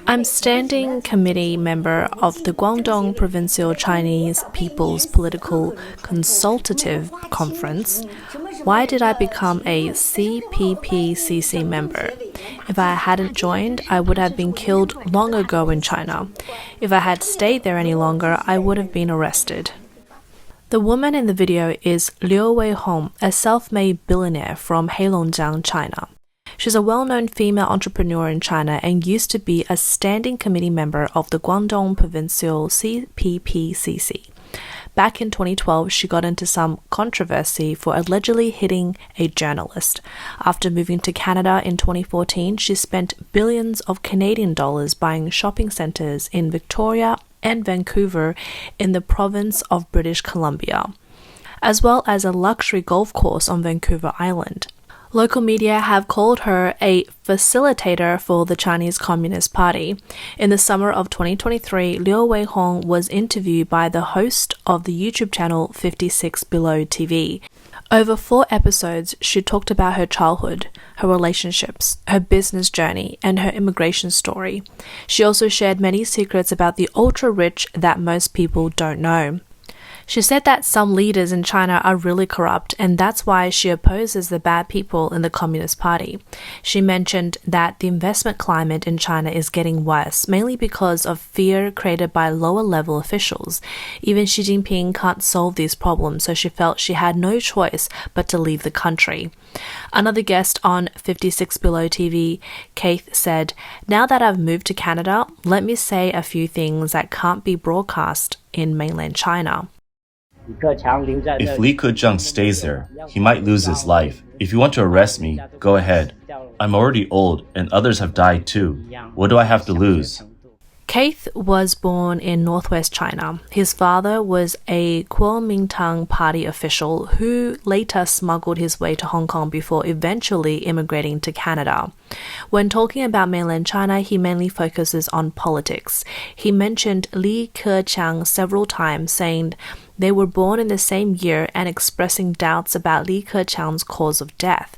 I'm standing committee member of the Guangdong Provincial Chinese People's Political Consultative Conference. Why did I become a CPPCC member? If I hadn't joined, I would have been killed long ago in China. If I had stayed there any longer, I would have been arrested. The woman in the video is Liu Weihong, a self-made billionaire from Heilongjiang, China. She's a well-known female entrepreneur in China and used to be a standing committee member of the Guangdong Provincial CPPCC. Back in 2012, she got into some controversy for allegedly hitting a journalist. After moving to Canada in 2014, she spent billions of Canadian dollars buying shopping centres in Victoria and Vancouver in the province of British Columbia, as well as a luxury golf course on Vancouver Island. Local media have called her a facilitator for the Chinese Communist Party. In the summer of 2023, Liu Weihong was interviewed by the host of the YouTube channel 56 Below TV. Over 4 episodes, she talked about her childhood, her relationships, her business journey, and her immigration story. She also shared many secrets about the ultra-rich that most people don't know. She said that some leaders in China are really corrupt, and that's why she opposes the bad people in the Communist Party. She mentioned that the investment climate in China is getting worse, mainly because of fear created by lower-level officials. Even Xi Jinping can't solve these problems, so she felt she had no choice but to leave the country. Another guest on 56 Below TV, Keith, said, "Now that I've moved to Canada, let me say a few things that can't be broadcast in mainland China." If Li Keqiang stays there, he might lose his life. If you want to arrest me, go ahead. I'm already old and others have died too. What do I have to lose? Keith was born in northwest China. His father was a Kuomintang party official who later smuggled his way to Hong Kong before eventually immigrating to Canada. When talking about mainland China, he mainly focuses on politics. He mentioned Li Keqiang several times, saying they were born in the same year and expressing doubts about Li Keqiang's cause of death.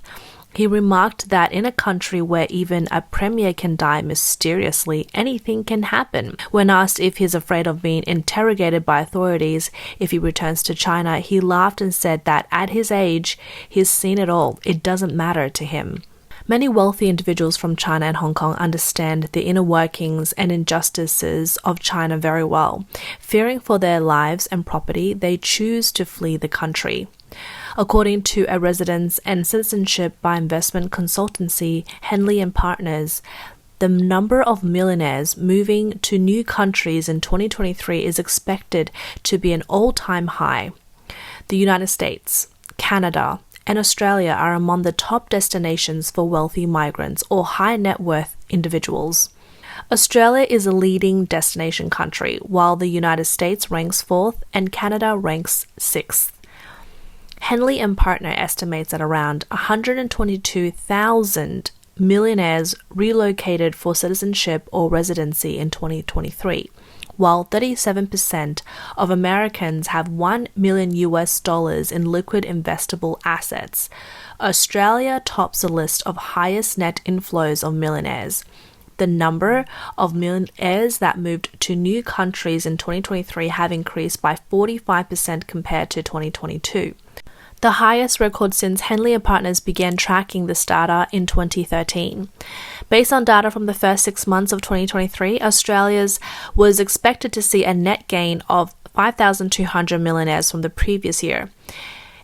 He remarked that in a country where even a premier can die mysteriously, anything can happen. When asked if he's afraid of being interrogated by authorities if he returns to China, he laughed and said that at his age, he's seen it all. It doesn't matter to him. Many wealthy individuals from China and Hong Kong understand the inner workings and injustices of China very well. Fearing for their lives and property, they choose to flee the country. According to a residence and citizenship by investment consultancy Henley & Partners, the number of millionaires moving to new countries in 2023 is expected to be an all-time high. The United States, Canada, and Australia are among the top destinations for wealthy migrants or high net worth individuals. Australia is a leading destination country, while the United States ranks 4th and Canada ranks 6th. Henley & Partner estimates that around 122,000 millionaires relocated for citizenship or residency in 2023, while 37% of Americans have $1 million in liquid investable assets. Australia tops the list of highest net inflows of millionaires. The number of millionaires that moved to new countries in 2023 have increased by 45% compared to 2022. The highest record since Henley & Partners began tracking this data in 2013. Based on data from the first 6 months of 2023, Australia's was expected to see a net gain of 5,200 millionaires from the previous year.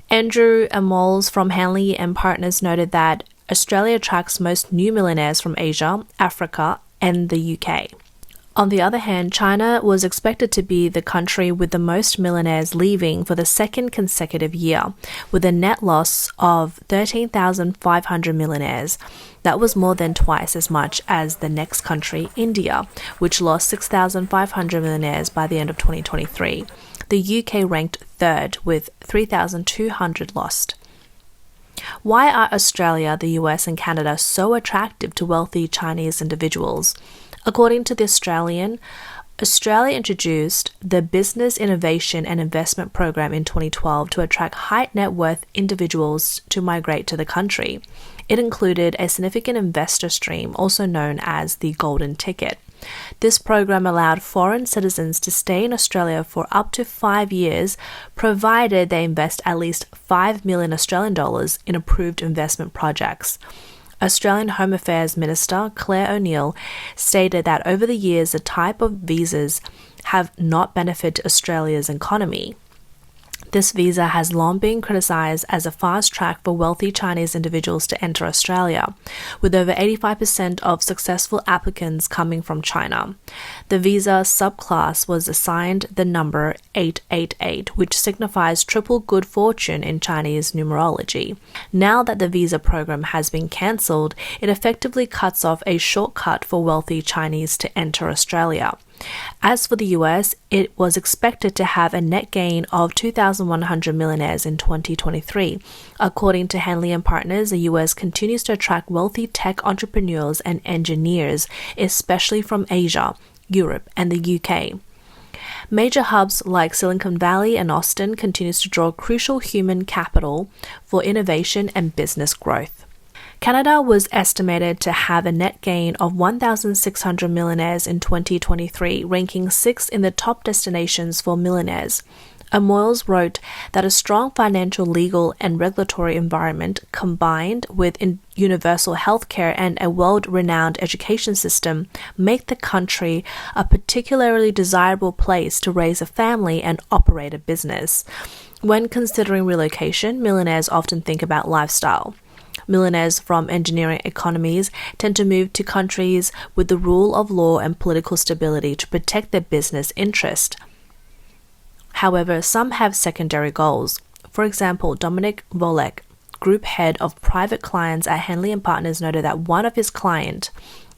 Andrew Amols from Henley & Partners noted that Australia attracts most new millionaires from Asia, Africa, and the UK. On the other hand, China was expected to be the country with the most millionaires leaving for the second consecutive year, with a net loss of 13,500 millionaires. That was more than twice as much as the next country, India, which lost 6,500 millionaires by the end of 2023. The UK ranked 3rd with 3,200 lost. Why are Australia, the US, and Canada so attractive to wealthy Chinese individuals? According to The Australian, Australia introduced the Business Innovation and Investment Program in 2012 to attract high net worth individuals to migrate to the country. It included a significant investor stream, also known as the Golden Ticket. This program allowed foreign citizens to stay in Australia for up to 5 years, provided they invest at least 5 million Australian dollars in approved investment projects. Australian Home Affairs Minister Claire O'Neil stated that over the years, the type of visas have not benefited Australia's economy. This visa has long been criticised as a fast track for wealthy Chinese individuals to enter Australia, with over 85% of successful applicants coming from China. The visa subclass was assigned the number 888, which signifies triple good fortune in Chinese numerology. Now that the visa program has been cancelled, it effectively cuts off a shortcut for wealthy Chinese to enter Australia. As for the US, it was expected to have a net gain of 2,100 millionaires in 2023. According to Henley & Partners, the US continues to attract wealthy tech entrepreneurs and engineers, especially from Asia, Europe, and the UK. Major hubs like Silicon Valley and Austin continues to draw crucial human capital for innovation and business growth. Canada was estimated to have a net gain of 1,600 millionaires in 2023, ranking 6th in the top destinations for millionaires. Moyles wrote that a strong financial, legal, and regulatory environment combined with universal healthcare and a world-renowned education system make the country a particularly desirable place to raise a family and operate a business. When considering relocation, millionaires often think about lifestyle. Millionaires from engineering economies tend to move to countries with the rule of law and political stability to protect their business interest. However, some have secondary goals. For example, Dominic Volek, group head of private clients at Henley & Partners, noted that one of his clients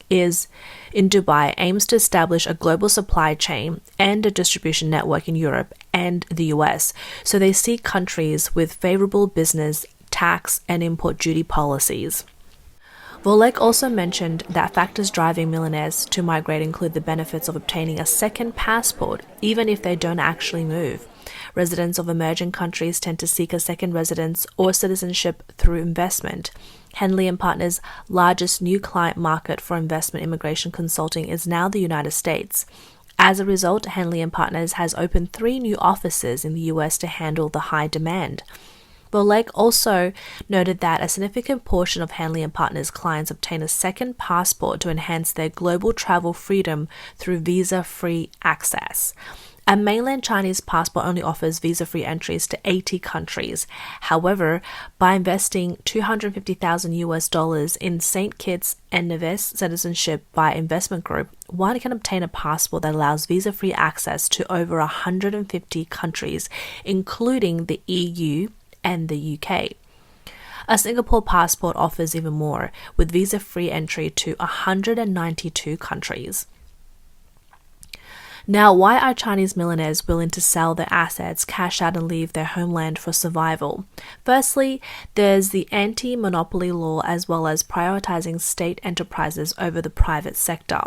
is in Dubai aims to establish a global supply chain and a distribution network in Europe and the US, so they seek countries with favorable business, tax, and import duty policies. Volek also mentioned that factors driving millionaires to migrate include the benefits of obtaining a second passport, even if they don't actually move. Residents of emerging countries tend to seek a second residence or citizenship through investment. Henley & Partners' largest new client market for investment immigration consulting is now the United States. As a result, Henley & Partners has opened 3 new offices in the US to handle the high demand. Volek also noted that a significant portion of Henley & Partners clients obtain a second passport to enhance their global travel freedom through visa-free access. A mainland Chinese passport only offers visa-free entries to 80 countries. However, by investing $250,000 in St. Kitts and Nevis citizenship by investment group, one can obtain a passport that allows visa-free access to over 150 countries, including the EU and the UK. A Singapore passport offers even more, with visa-free entry to 192 countries. Now, why are Chinese millionaires willing to sell their assets, cash out, and leave their homeland for survival? Firstly, there's the anti-monopoly law as well as prioritizing state enterprises over the private sector.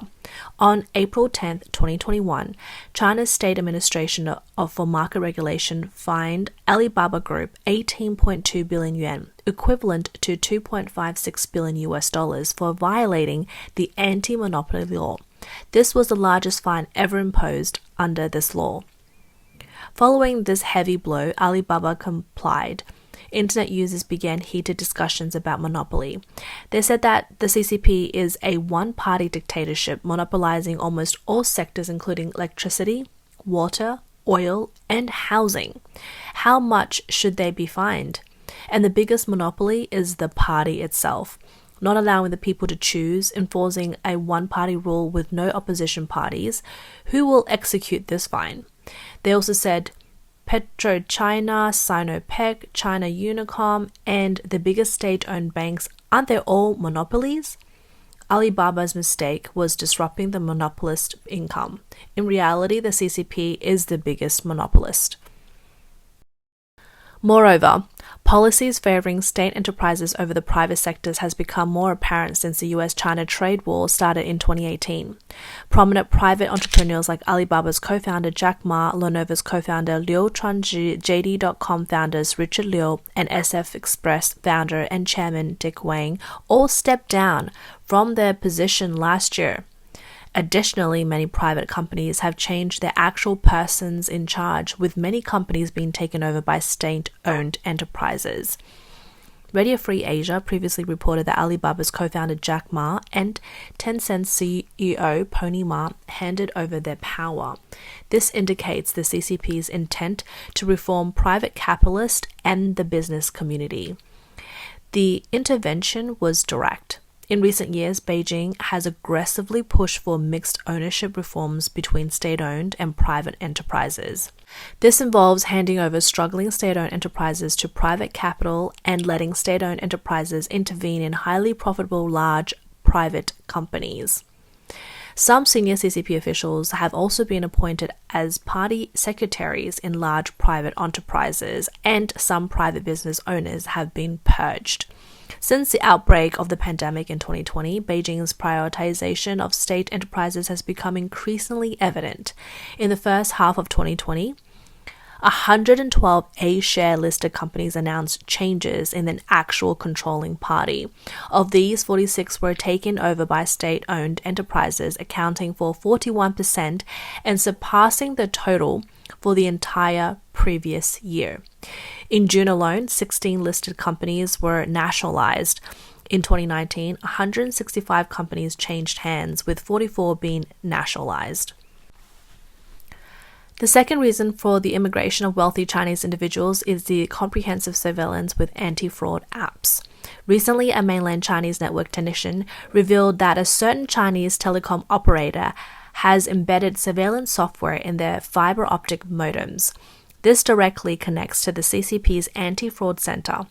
On April 10, 2021, China's State Administration for Market Regulation fined Alibaba Group 18.2 billion yuan, equivalent to $2.56 billion for violating the anti-monopoly law. This was the largest fine ever imposed under this law. Following this heavy blow, Alibaba complied. Internet users began heated discussions about monopoly. They said that the CCP is a one-party dictatorship monopolizing almost all sectors including electricity, water, oil, and housing. How much should they be fined? And the biggest monopoly is the party itself, not allowing the people to choose, enforcing a one-party rule with no opposition parties. Who will execute this fine? They also said PetroChina, Sinopec, China Unicom, and the biggest state-owned banks, aren't they all monopolies? Alibaba's mistake was disrupting the monopolist income. In reality, the CCP is the biggest monopolist. Moreover, Policies favoring state enterprises over the private sectors has become more apparent since the US-China trade war started in 2018. Prominent private entrepreneurs like Alibaba's co-founder Jack Ma, Lenovo's co-founder Liu Chuanzhi, JD.com founders Richard Liu, and SF Express founder and chairman Dick Wang all stepped down from their position last year. Additionally, many private companies have changed their actual persons in charge, with many companies being taken over by state-owned enterprises. Radio Free Asia previously reported that Alibaba's co-founder Jack Ma and Tencent's CEO Pony Ma handed over their power. This indicates the CCP's intent to reform private capitalists and the business community. The intervention was direct. In recent years, Beijing has aggressively pushed for mixed ownership reforms between state-owned and private enterprises. This involves handing over struggling state-owned enterprises to private capital and letting state-owned enterprises intervene in highly profitable large private companies. Some senior CCP officials have also been appointed as party secretaries in large private enterprises, and some private business owners have been purged. Since the outbreak of the pandemic in 2020, Beijing's prioritization of state enterprises has become increasingly evident. In the first half of 2020, 112 A-share listed companies announced changes in an actual controlling party. Of these, 46 were taken over by state-owned enterprises, accounting for 41% and surpassing the total for the entire previous year. In June alone, 16 listed companies were nationalized. In 2019, 165 companies changed hands, with 44 being nationalized. The second reason for the immigration of wealthy Chinese individuals is the comprehensive surveillance with anti-fraud apps. Recently, a mainland Chinese network technician revealed that a certain Chinese telecom operator has embedded surveillance software in their fiber optic modems. This directly connects to the CCP's anti-fraud center.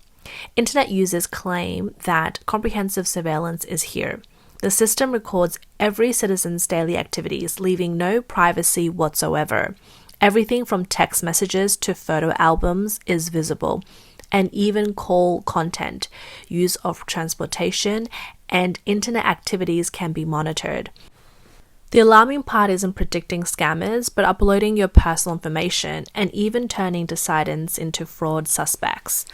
Internet users claim that comprehensive surveillance is here. The system records every citizen's daily activities, leaving no privacy whatsoever. Everything from text messages to photo albums is visible, and even call content, use of transportation, and internet activities can be monitored. The alarming part isn't predicting scammers, but uploading your personal information and even turning dissidents into fraud suspects.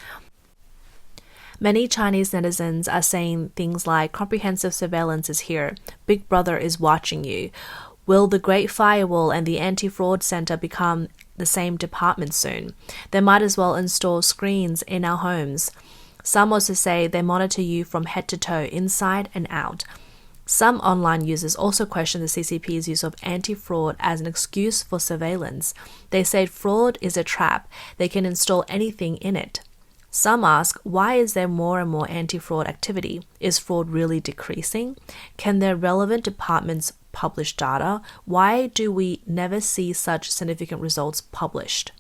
Many Chinese netizens are saying things like, comprehensive surveillance is here, Big Brother is watching you. Will the Great Firewall and the Anti-Fraud Center become the same department soon? They might as well install screens in our homes. Some also say they monitor you from head to toe, inside and out. Some online users also question the CCP's use of anti-fraud as an excuse for surveillance. They say fraud is a trap. They can install anything in it. Some ask, why is there more and more anti-fraud activity? Is fraud really decreasing? Can their relevant departments publish data? Why do we never see such significant results published?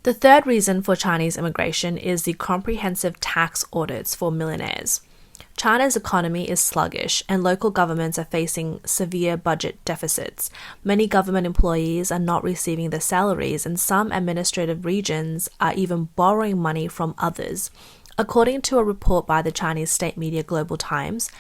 The third reason for Chinese immigration is the comprehensive tax audits for millionaires. China's economy is sluggish, and local governments are facing severe budget deficits. Many government employees are not receiving their salaries, and some administrative regions are even borrowing money from others. According to a report by the Chinese state media Global Times,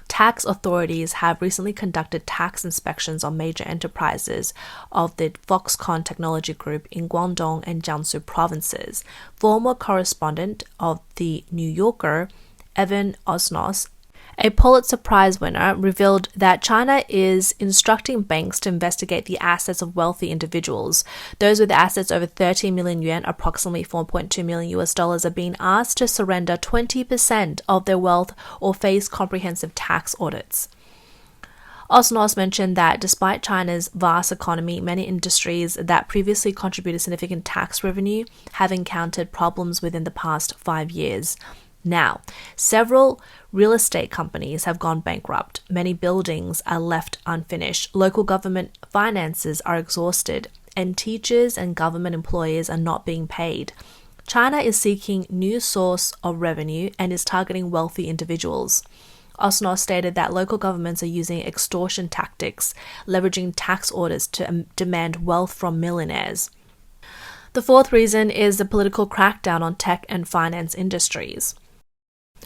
tax authorities have recently conducted tax inspections on major enterprises of the Foxconn Technology Group in Guangdong and Jiangsu provinces. Former correspondent of The New Yorker, Evan Osnos, a Pulitzer Prize winner, revealed that China is instructing banks to investigate the assets of wealthy individuals. Those with assets over 30 million yuan, approximately $4.2 million are being asked to surrender 20% of their wealth or face comprehensive tax audits. Osnos mentioned that despite China's vast economy, many industries that previously contributed significant tax revenue have encountered problems within the past 5 years. Now, several real estate companies have gone bankrupt. Many buildings are left unfinished. Local government finances are exhausted, and teachers and government employees are not being paid. China is seeking new source of revenue and is targeting wealthy individuals. Osnos stated that local governments are using extortion tactics, leveraging tax orders to demand wealth from millionaires. The fourth reason is the political crackdown on tech and finance industries.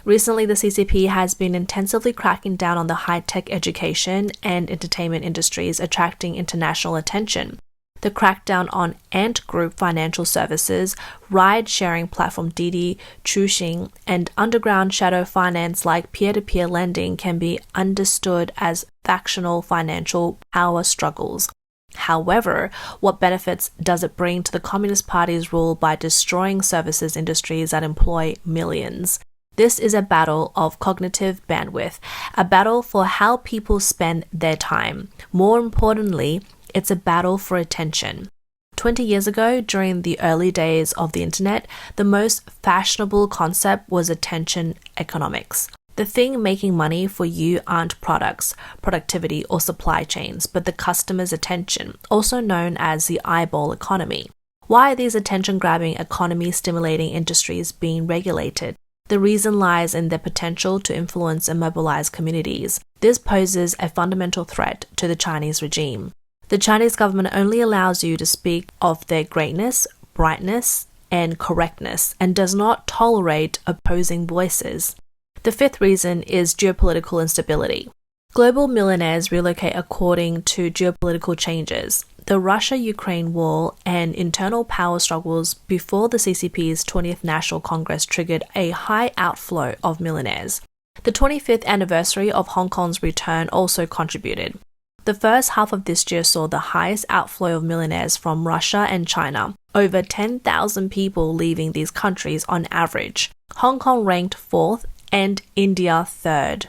Recently, the CCP has been intensively cracking down on the high-tech education and entertainment industries, attracting international attention. The crackdown on Ant Group financial services, ride-sharing platform Didi, Chuxing, and underground shadow finance like peer-to-peer lending can be understood as factional financial power struggles. However, what benefits does it bring to the Communist Party's rule by destroying services industries that employ millions? This is a battle of cognitive bandwidth, a battle for how people spend their time. More importantly, it's a battle for attention. 20 years ago, during the early days of the internet, the most fashionable concept was attention economics. The thing making money for you aren't products, productivity, or supply chains, but the customer's attention, also known as the eyeball economy. Why are these attention-grabbing, economy-stimulating industries being regulated? The reason lies in their potential to influence and mobilize communities. This poses a fundamental threat to the Chinese regime. The Chinese government only allows you to speak of their greatness, brightness, and correctness, and does not tolerate opposing voices. The fifth reason is geopolitical instability. Global millionaires relocate according to geopolitical changes. The Russia-Ukraine war and internal power struggles before the CCP's 20th National Congress triggered a high outflow of millionaires. The 25th anniversary of Hong Kong's return also contributed. The first half of this year saw the highest outflow of millionaires from Russia and China, over 10,000 people leaving these countries on average. Hong Kong ranked 4th and India 3rd.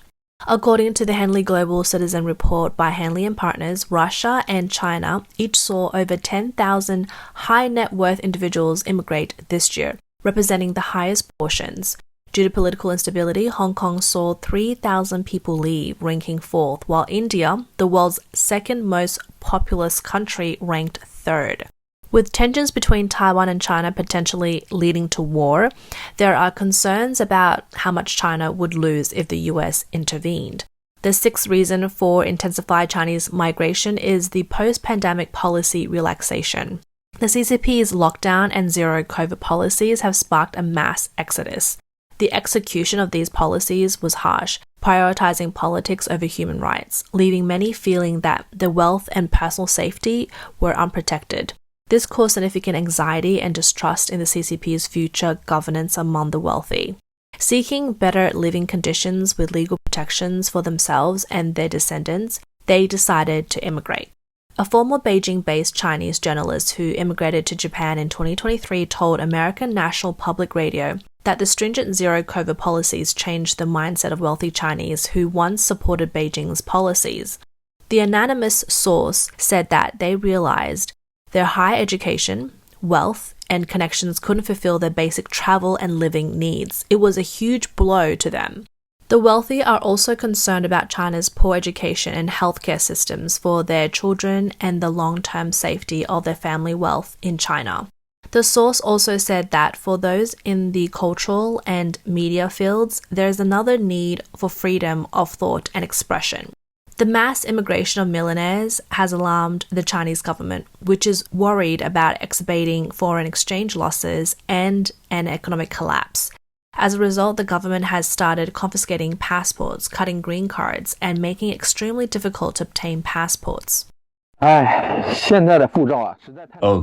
According to the Henley Global Citizen Report by Henley & Partners, Russia and China each saw over 10,000 high net worth individuals immigrate this year, representing the highest portions. Due to political instability, Hong Kong saw 3,000 people leave, ranking 4th, while India, the world's second most populous country, ranked 3rd. With tensions between Taiwan and China potentially leading to war, there are concerns about how much China would lose if the US intervened. The sixth reason for intensified Chinese migration is the post-pandemic policy relaxation. The CCP's lockdown and zero COVID policies have sparked a mass exodus. The execution of these policies was harsh, prioritizing politics over human rights, leaving many feeling that their wealth and personal safety were unprotected. This caused significant anxiety and distrust in the CCP's future governance among the wealthy. Seeking better living conditions with legal protections for themselves and their descendants, they decided to immigrate. A former Beijing-based Chinese journalist who immigrated to Japan in 2023 told American National Public Radio that the stringent zero-COVID policies changed the mindset of wealthy Chinese who once supported Beijing's policies. The anonymous source said that they realized their high education, wealth, and connections couldn't fulfill their basic travel and living needs. It was a huge blow to them. The wealthy are also concerned about China's poor education and healthcare systems for their children and the long-term safety of their family wealth in China. The source also said that for those in the cultural and media fields, there is another need for freedom of thought and expression. The mass immigration of millionaires has alarmed the Chinese government, which is worried about exacerbating foreign exchange losses and an economic collapse. As a result, the government has started confiscating passports, cutting green cards, and making it extremely difficult to obtain passports. Oh,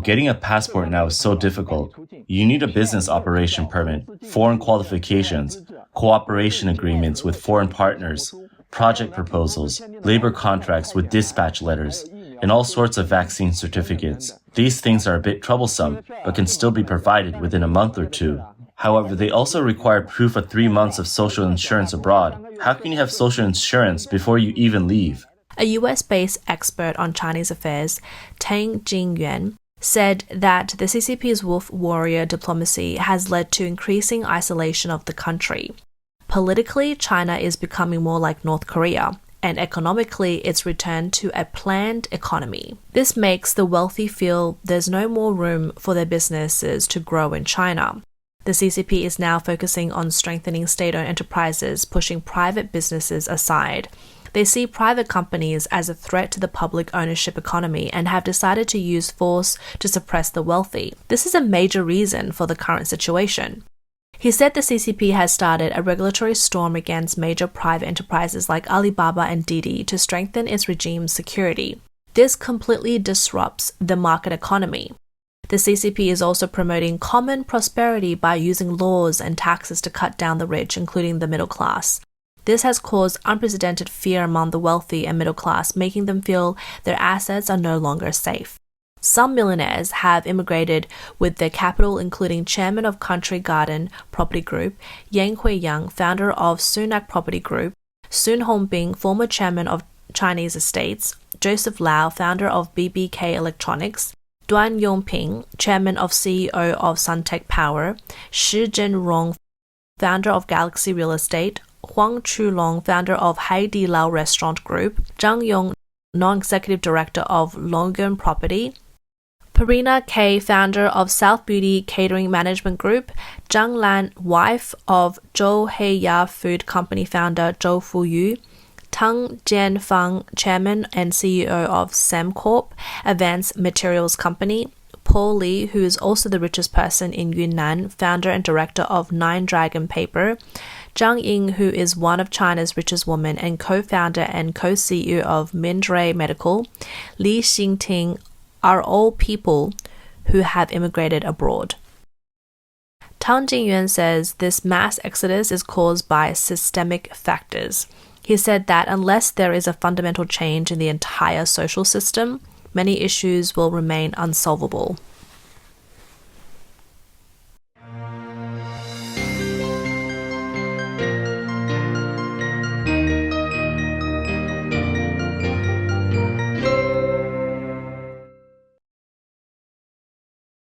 getting a passport now is so difficult. You need a business operation permit, foreign qualifications, cooperation agreements with foreign partners, project proposals, labor contracts with dispatch letters, and all sorts of vaccine certificates. These things are a bit troublesome, but can still be provided within a month or two. However, they also require proof of 3 months of social insurance abroad. How can you have social insurance before you even leave? A US-based expert on Chinese affairs, Tang Jingyuan, said that the CCP's wolf warrior diplomacy has led to increasing isolation of the country. Politically, China is becoming more like North Korea, and economically, it's returned to a planned economy. This makes the wealthy feel there's no more room for their businesses to grow in China. The CCP is now focusing on strengthening state-owned enterprises, pushing private businesses aside. They see private companies as a threat to the public ownership economy and have decided to use force to suppress the wealthy. This is a major reason for the current situation. He said the CCP has started a regulatory storm against major private enterprises like Alibaba and Didi to strengthen its regime's security. This completely disrupts the market economy. The CCP is also promoting common prosperity by using laws and taxes to cut down the rich, including the middle class. This has caused unprecedented fear among the wealthy and middle class, making them feel their assets are no longer safe. Some millionaires have immigrated with their capital, including chairman of Country Garden Property Group, Yang Huiyang, founder of Sunac Property Group, Sun Hongbing, former chairman of Chinese Estates, Joseph Lau, founder of BBK Electronics, Duan Yongping, chairman of CEO of Suntec Power, Shi Zhenrong, founder of Galaxy Real Estate, Huang Chulong, founder of Haidi Lao Restaurant Group, Zhang Yong, non-executive director of Longyuan Property, Parina K, founder of South Beauty Catering Management Group, Zhang Lan, wife of Zhou Heiya Food Company founder Zhou Fuyu, Tang Jianfang, chairman and CEO of Semcorp, Advanced Materials Company, Paul Li, who is also the richest person in Yunnan, founder and director of Nine Dragon Paper, Zhang Ying, who is one of China's richest women and co-founder and co-CEO of Mindray Medical, Li Xingting, are all people who have immigrated abroad. Tang Jingyuan says this mass exodus is caused by systemic factors. He said that unless there is a fundamental change in the entire social system, many issues will remain unsolvable.